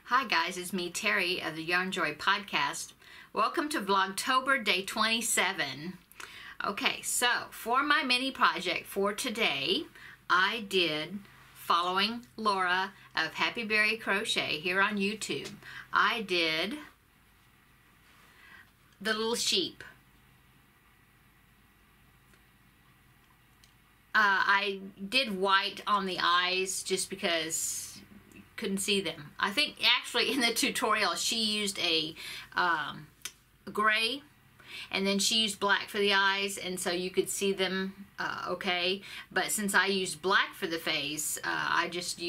Hi guys, it's me, Terry of the Yarnjoy podcast. Welcome to Vlogtober day 27. Okay, so for my mini project for today, I did, following Laura of Happy Berry Crochet here on YouTube, I did the little sheep. I did white on the eyes just because couldn't see them. I think actually in the tutorial she used a gray and then she used black for the eyes, and so you could see them okay, but since I used black for the face, I just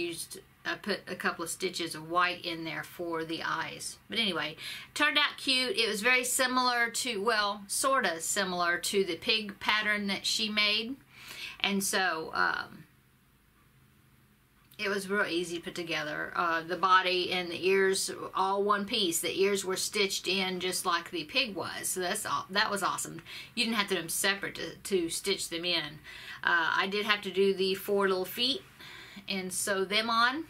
put a couple of stitches of white in there for the eyes. But anyway, turned out cute. It was very similar to, well, sort of similar to the pig pattern that she made, and so it was real easy to put together. The body and the ears, all one piece. The ears were stitched in just like the pig was. So that was awesome. You didn't have to do them separate to stitch them in. I did have to do the 4 little feet and sew them on,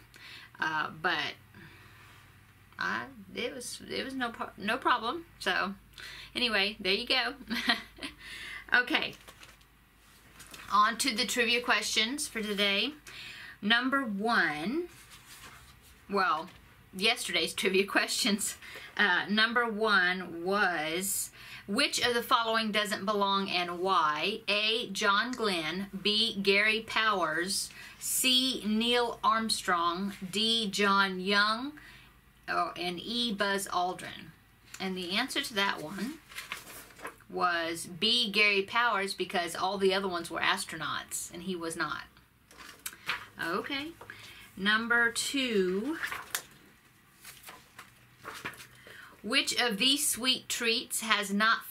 but it was no problem. So anyway, there you go. Okay, on to the trivia questions for today. Number 1, well, yesterday's trivia questions. Number 1 was, which of the following doesn't belong and why? A, John Glenn, B, Gary Powers, C, Neil Armstrong, D, John Young, and E, Buzz Aldrin. And the answer to that one was B, Gary Powers, because all the other ones were astronauts and he was not. Okay, number 2, which of these sweet treats has not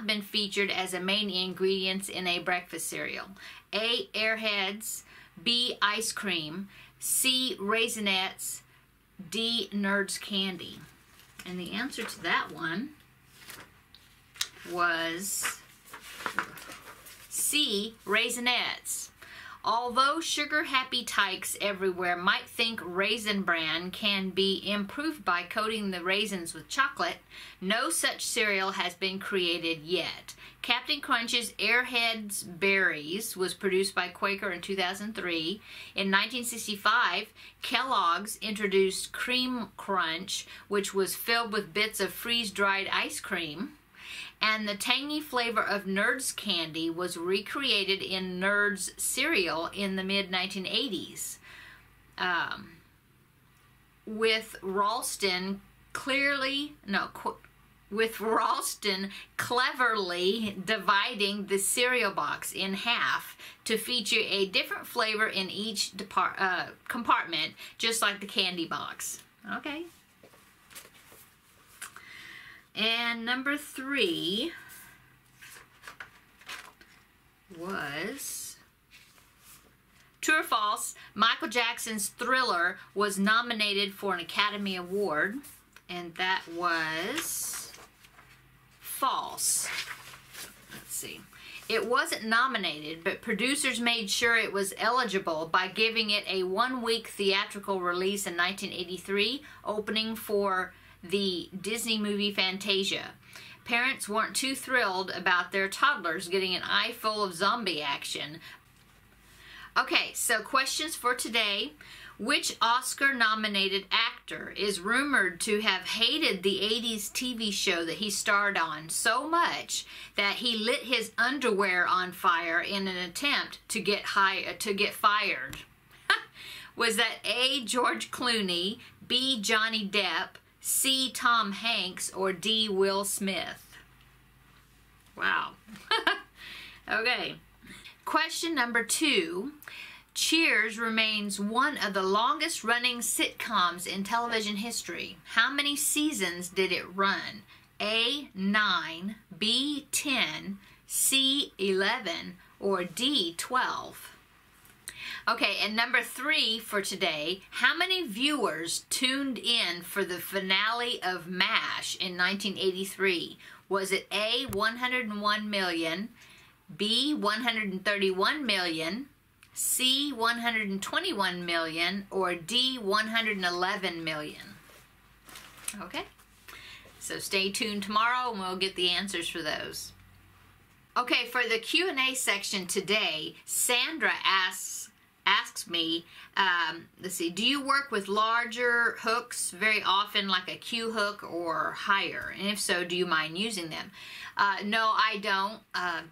been featured as a main ingredient in a breakfast cereal? A, Airheads, B, ice cream, C, Raisinets, D, Nerds candy. And the answer to that one was C, Raisinets. Although sugar-happy tykes everywhere might think Raisin Bran can be improved by coating the raisins with chocolate, no such cereal has been created yet. Captain Crunch's Airheads Berries was produced by Quaker in 2003. In 1965, Kellogg's introduced Cream Crunch, which was filled with bits of freeze-dried ice cream. And the tangy flavor of Nerds candy was recreated in Nerds cereal in the mid-1980s. With Ralston cleverly dividing the cereal box in half to feature a different flavor in each compartment, just like the candy box. Okay. And number 3 was, true or false, Michael Jackson's Thriller was nominated for an Academy Award, and that was false. Let's see. It wasn't nominated, but producers made sure it was eligible by giving it a 1-week theatrical release in 1983, opening for the Disney movie Fantasia. Parents weren't too thrilled about their toddlers getting an eye full of zombie action. Okay, so questions for today. Which Oscar-nominated actor is rumored to have hated the 80s TV show that he starred on so much that he lit his underwear on fire in an attempt to get fired? Was that A, George Clooney, B, Johnny Depp, C, Tom Hanks, or D, Will Smith? Wow. Okay. Question number 2. Cheers remains one of the longest running sitcoms in television history. How many seasons did it run? A, 9, B, 10, C, 11, or D, 12? Okay, and number 3 for today, how many viewers tuned in for the finale of MASH in 1983? Was it A, 101 million, B, 131 million, C, 121 million, or D, 111 million? Okay, so stay tuned tomorrow and we'll get the answers for those. Okay, for the Q&A section today, Sandra asks me, let's see, do you work with larger hooks very often, like a Q hook or higher? And if so, do you mind using them? No, I don't.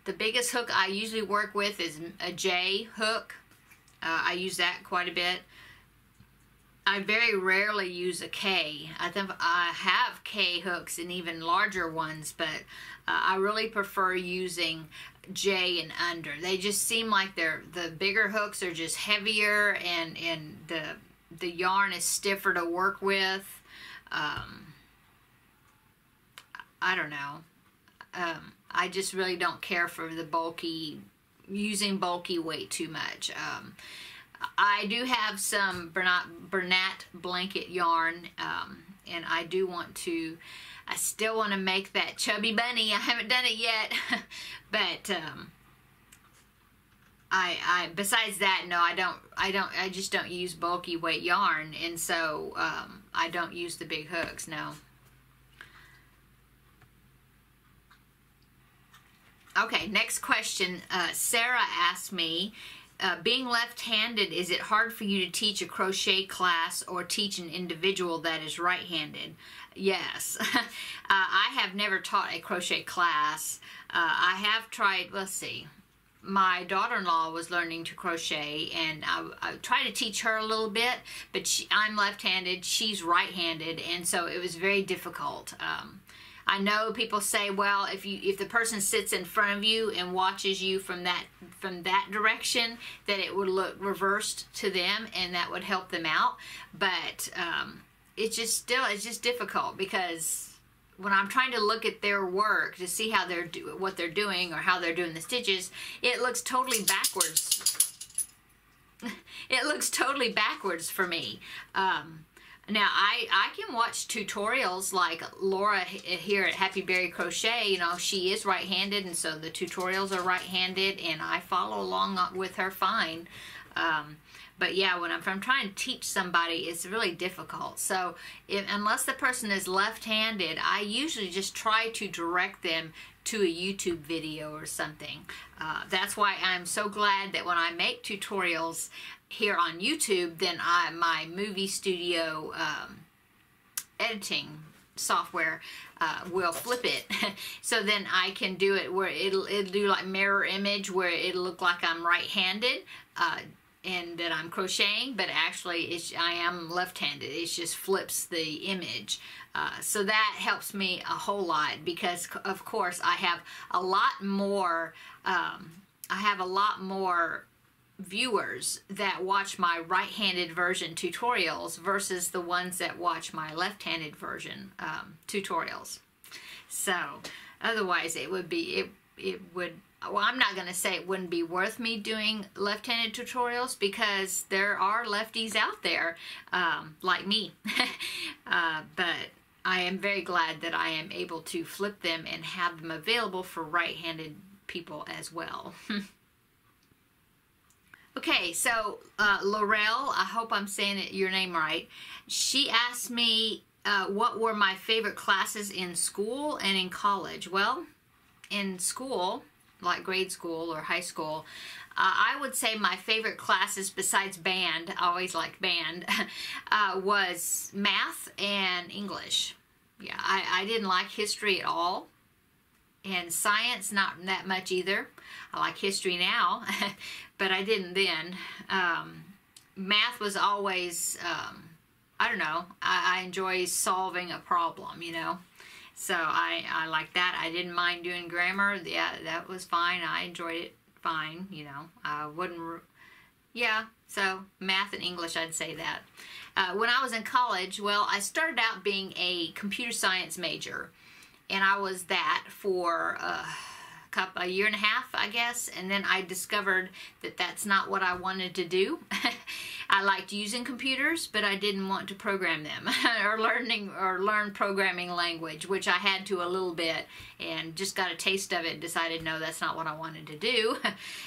The biggest hook I usually work with is a J hook. I use that quite a bit. I very rarely use a K. I think I have K hooks and even larger ones, but I really prefer using J and under. They just seem like the bigger hooks are just heavier, and the yarn is stiffer to work with. I don't know. I just really don't care for the using bulky weight too much. I do have some Bernat blanket yarn, and I still want to make that chubby bunny. I haven't done it yet, but besides that, no, I just don't use bulky weight yarn, and so I don't use the big hooks, no. Okay, next question. Sarah asked me, being left-handed, is it hard for you to teach a crochet class or teach an individual that is right-handed? Yes. I have never taught a crochet class. I have tried, let's see, my daughter-in-law was learning to crochet, and I tried to teach her a little bit, but I'm left-handed, she's right-handed, and so it was very difficult. I know people say, well, if the person sits in front of you and watches you from that direction, that it would look reversed to them, and that would help them out. But it's just difficult, because when I'm trying to look at their work to see how what they're doing or how they're doing the stitches, it looks totally backwards. It looks totally backwards for me. Now, I can watch tutorials like Laura here at Happy Berry Crochet. You know, she is right-handed, and so the tutorials are right-handed, and I follow along with her fine. But yeah, when I'm trying to teach somebody, it's really difficult. So unless the person is left-handed, I usually just try to direct them to a YouTube video or something. That's why I'm so glad that when I make tutorials here on YouTube, then my movie studio editing software will flip it. So then I can do it where it'll do like mirror image, where it'll look like I'm right-handed and that I'm crocheting, but actually I am left-handed. It just flips the image. So that helps me a whole lot, because of course I have a lot more viewers that watch my right-handed version tutorials versus the ones that watch my left-handed version tutorials. So otherwise it would, well, I'm not going to say it wouldn't be worth me doing left-handed tutorials, because there are lefties out there like me. But I am very glad that I am able to flip them and have them available for right-handed people as well. Okay, so Laurel, I hope I'm saying your name right. She asked me what were my favorite classes in school and in college. Well, in school, like grade school or high school, I would say my favorite classes besides band, I always liked band, was math and English. Yeah, I didn't like history at all, and science not that much either. I like history now, but I didn't then. Math was always, I don't know, I enjoy solving a problem, you know. So I like that. I didn't mind doing grammar. Yeah, that was fine. I enjoyed it fine, you know. I wouldn't, yeah, so math and English, I'd say that. When I was in college, well, I started out being a computer science major, and I was that for a year and a half, I guess, and then I discovered that that's not what I wanted to do. I liked using computers, but I didn't want to program them or learn programming language, which I had to a little bit, and just got a taste of it and decided, no, that's not what I wanted to do.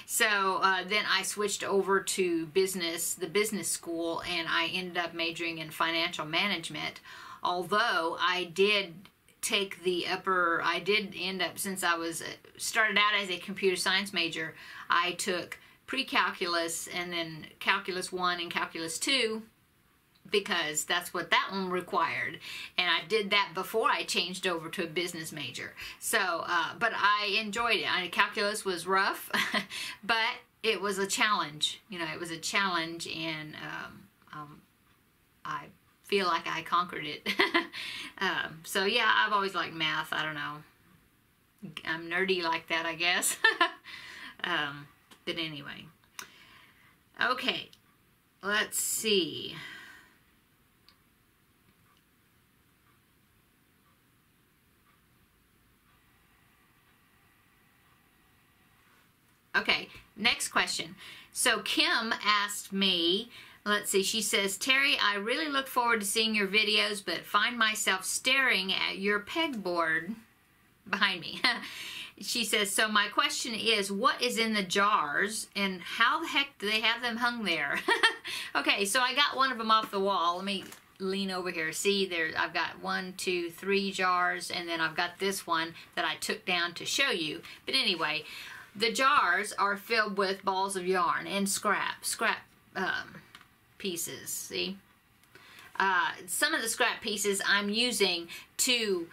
So then I switched over to the business school, and I ended up majoring in financial management, although I did take I did end up, since I started out as a computer science major, I took pre-calculus and then calculus 1 and calculus 2, because that's what that one required, and I did that before I changed over to a business major. So but I enjoyed it. Calculus was rough but it was a challenge, you know, it was a challenge, and I feel like I conquered it. So yeah, I've always liked math. I don't know, I'm nerdy like that, I guess. But anyway, okay, let's see. Okay, next question. So Kim asked me, let's see, she says, Terry, I really look forward to seeing your videos, but find myself staring at your pegboard behind me. She says, so my question is, what is in the jars, and how the heck do they have them hung there? Okay, so I got one of them off the wall. Let me lean over here. See, there, I've got 1, 2, 3 jars, and then I've got this one that I took down to show you. But anyway, the jars are filled with balls of yarn and scrap pieces, see? Some of the scrap pieces I'm using to,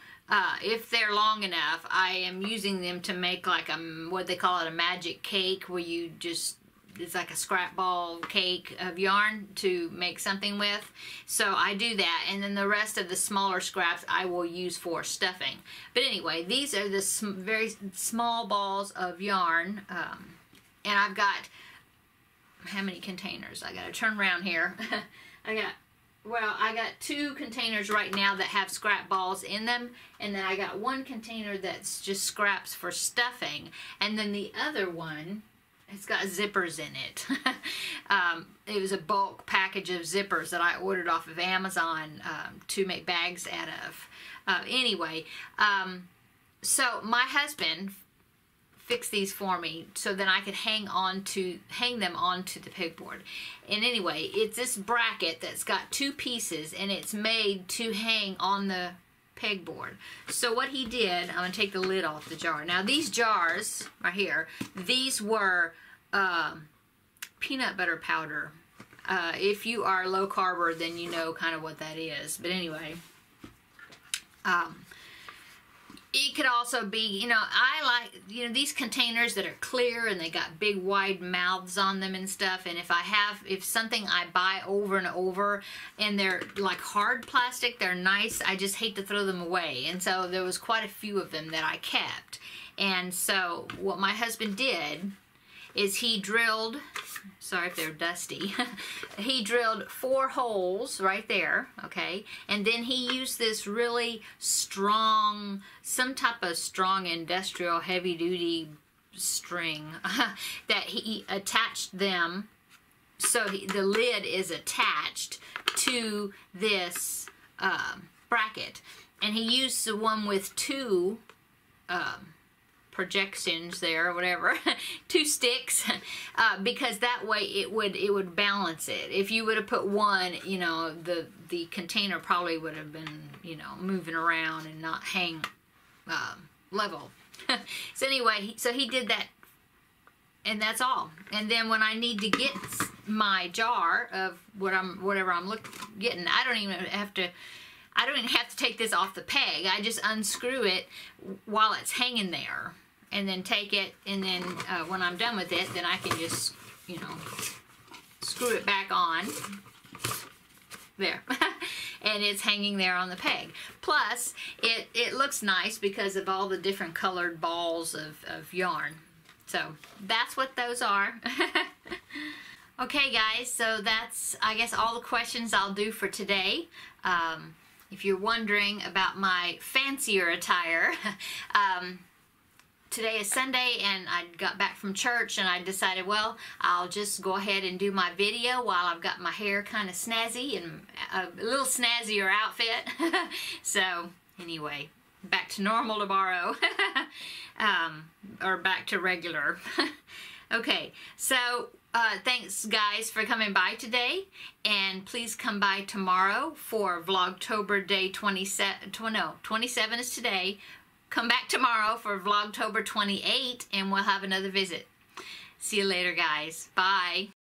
if they're long enough, I am using them to make like what they call it, a magic cake, where you just, it's like a scrap ball cake of yarn to make something with. So I do that, and then the rest of the smaller scraps I will use for stuffing. But anyway, these are the very small balls of yarn, and I've got, how many containers? I gotta turn around here. I got 2 containers right now that have scrap balls in them, and then I got 1 container that's just scraps for stuffing, and then the other one, it's got zippers in it. It was a bulk package of zippers that I ordered off of Amazon to make bags out of. Anyway, so my husband fixed these for me so that I could hang them onto the pegboard. And anyway, it's this bracket that's got 2 pieces, and it's made to hang on the pegboard. So what he did, I'm going to take the lid off the jar. Now these jars right here, these were peanut butter powder. If you are low carber, then you know kind of what that is. But anyway, it could also be, you know, I like, you know, these containers that are clear and they got big wide mouths on them and stuff. And if something I buy over and over and they're like hard plastic, they're nice, I just hate to throw them away. And so there was quite a few of them that I kept. And so what my husband did is he drilled, sorry if they're dusty, he drilled 4 holes right there, okay, and then he used this really strong, some type of strong industrial heavy-duty string that he attached them, so the lid is attached to this bracket, and he used the one with 2 projections there or whatever, 2 sticks, because that way it would balance it. If you would have put 1, you know, the container probably would have been, you know, moving around and not hang level. So anyway, so he did that, and that's all. And then when I need to get my jar of whatever I'm getting, I don't even have to take this off the peg. I just unscrew it while it's hanging there, and then take it, and then when I'm done with it, then I can just, you know, screw it back on. There. And it's hanging there on the peg. Plus, it looks nice because of all the different colored balls of yarn. So, that's what those are. Okay, guys, so that's, I guess, all the questions I'll do for today. If you're wondering about my fancier attire, today is Sunday and I got back from church and I decided, well, I'll just go ahead and do my video while I've got my hair kind of snazzy and a little snazzier outfit. So anyway, back to normal tomorrow. Or back to regular. Okay, so thanks guys for coming by today, and please come by tomorrow for Vlogtober day 27. No, 27 is today. Come back tomorrow for Vlogtober 28 and we'll have another visit. See you later guys. Bye.